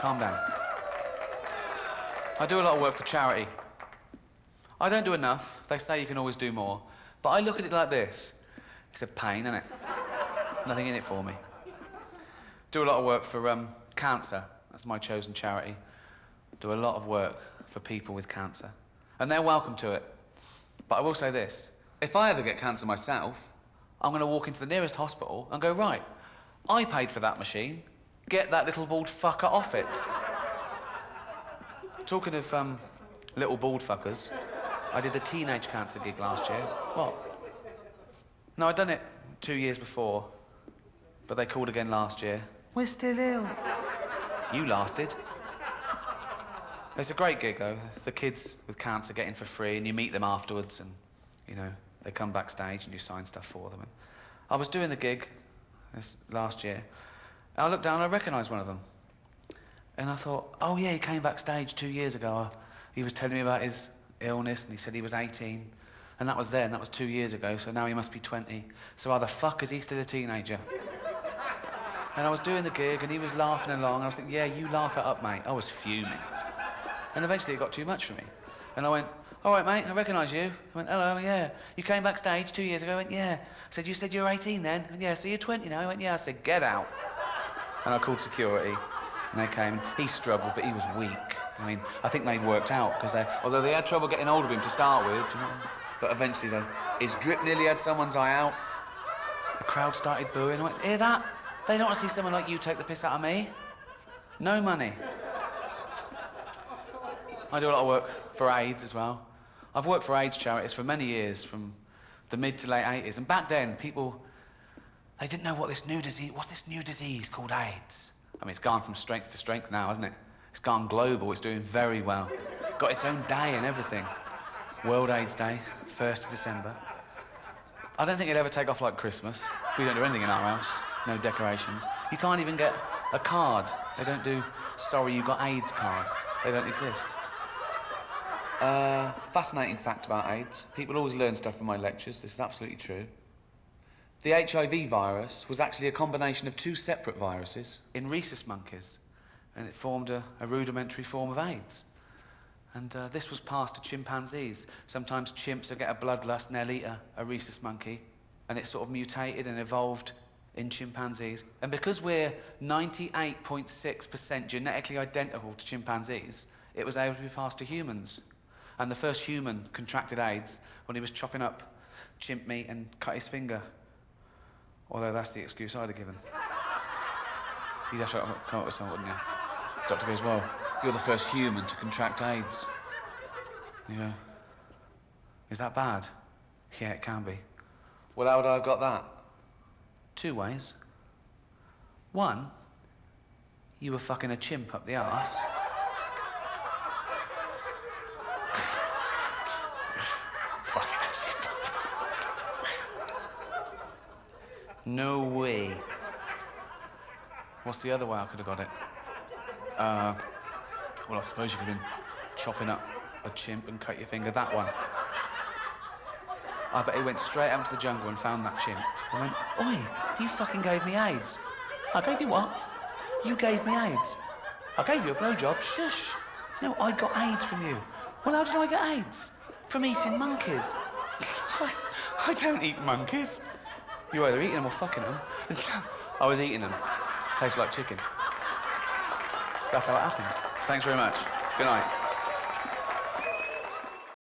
calm down. I do a lot of work for charity. I don't do enough. They say you can always do more. But I look at it like this. It's a pain, isn't it? Nothing in it for me. Do a lot of work for cancer. That's my chosen charity. Do a lot of work for people with cancer. And they're welcome to it. But I will say this. If I ever get cancer myself, I'm going to walk into the nearest hospital and go, right, I paid for that machine. Get that little bald fucker off it. Talking of little bald fuckers, I did the teenage cancer gig last year. What? No, I'd done it 2 years before, but they called again last year. We're still ill. You lasted. It's a great gig, though. The kids with cancer get in for free, and you meet them afterwards, and, you know, they come backstage and you sign stuff for them. And I was doing the gig this last year, and I looked down and I recognised one of them. And I thought, oh yeah, he came backstage 2 years ago. He was telling me about his illness, and he said he was 18. And that was then, that was 2 years ago, so now he must be 20. So how the fuck is he still a teenager? And I was doing the gig, and he was laughing along, and I was thinking, yeah, you laugh it up, mate. I was fuming. And eventually it got too much for me. And I went, all right, mate, I recognise you. I went, hello, yeah. You came backstage 2 years ago? I went, yeah. I said, you said you were 18 then? I went, yeah, so you're 20 now? I went, yeah. I said, get out. And I called security, and they came. He struggled, but he was weak. I mean, I think they'd worked out, because although they had trouble getting hold of him to start with, you know, but eventually his drip nearly had someone's eye out. The crowd started booing. I went, hear that? They don't want to see someone like you take the piss out of me. No money. I do a lot of work for AIDS as well. I've worked for AIDS charities for many years, from the mid to late 80s. And back then, people, they didn't know what's this new disease called AIDS. I mean, it's gone from strength to strength now, hasn't it? It's gone global, it's doing very well. Got its own day and everything. World AIDS Day, 1st of December. I don't think it'll ever take off like Christmas. We don't do anything in our house, no decorations. You can't even get a card. They don't do, sorry, you got AIDS cards. They don't exist. Fascinating fact about AIDS. People always learn stuff from my lectures. This is absolutely true. The HIV virus was actually a combination of two separate viruses in rhesus monkeys, and it formed a rudimentary form of AIDS. And this was passed to chimpanzees. Sometimes chimps will get a bloodlust and they'll eat a rhesus monkey, and it sort of mutated and evolved in chimpanzees. And because we're 98.6% genetically identical to chimpanzees, it was able to be passed to humans. And the first human contracted AIDS when he was chopping up chimp meat and cut his finger. Although that's the excuse I'd have given. You'd have to come up with something, wouldn't you? The doctor goes, well, you're the first human to contract AIDS. You go, is that bad? Yeah, it can be. Well, how would I have got that? 2 ways. One, you were fucking a chimp up the arse. Fucking a chimp up the arse. No way. What's the other way I could have got it? Well, I suppose you could have been chopping up a chimp and cut your finger, that one. I bet he went straight out into the jungle and found that chimp and went, oi, you fucking gave me AIDS. I gave you what? You gave me AIDS. I gave you a blowjob, shush. No, I got AIDS from you. Well, how did I get AIDS? From eating monkeys. I don't eat monkeys. You're either eating them or fucking them. I was eating them. Tastes like chicken. That's how it happened. Thanks very much. Good night.